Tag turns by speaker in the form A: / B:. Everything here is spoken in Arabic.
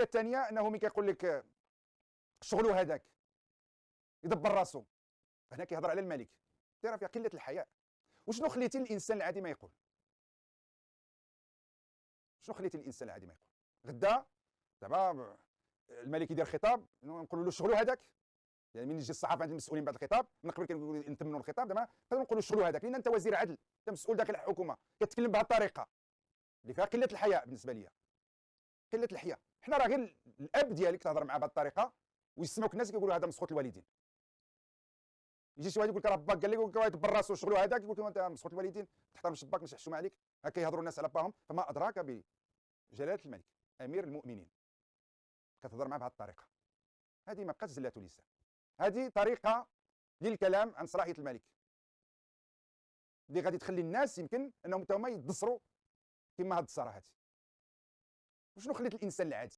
A: المساله الثانيه انه ملي كيقول لك شغلو هذاك يدبر راسو، هنا كيهضر على الملك، راه فيها قله الحياء. وشنو خليتي الانسان العادي ما يقول؟ شنو خليتي الانسان العادي ما يقول؟ غدا دابا الملك يدير خطاب نقولوا له شغلو هذاك، يعني من يجي الصحافه عند المسؤولين بعد الخطاب، من قبل كنقولوا نتمنوا الخطاب، دابا نقدروا نقولوا شغلو هذاك، لان انت وزير عدل، انت مسؤول داخل الحكومه، كتكلم بهذه الطريقه اللي فيها قله الحياء. بالنسبه ليا قله الحياء، حنا راه غير الاب ديالك تهضر معاه بهذه الطريقه ويسمعوك الناس كيقولوا هذا مسخوط الوالدين. يجي شي واحد يقول لك راه باك قال لك واحد براسو شغلو هذاك، يقول لك انت مسخوط الوالدين، تحترم باك ماشي حشومه عليك. هكا يهضروا الناس على باهم، فما ادراك بجلاله الملك امير المؤمنين كتهضر معاه بهذه الطريقه. هذه ما بقاتش زلة لسان، هذه طريقه للكلام عن صلاحيه الملك اللي غادي تخلي الناس يمكن انهم حتى هما يتدصروا كما هاد الدساره هذه. وشنو خليت الانسان العادي؟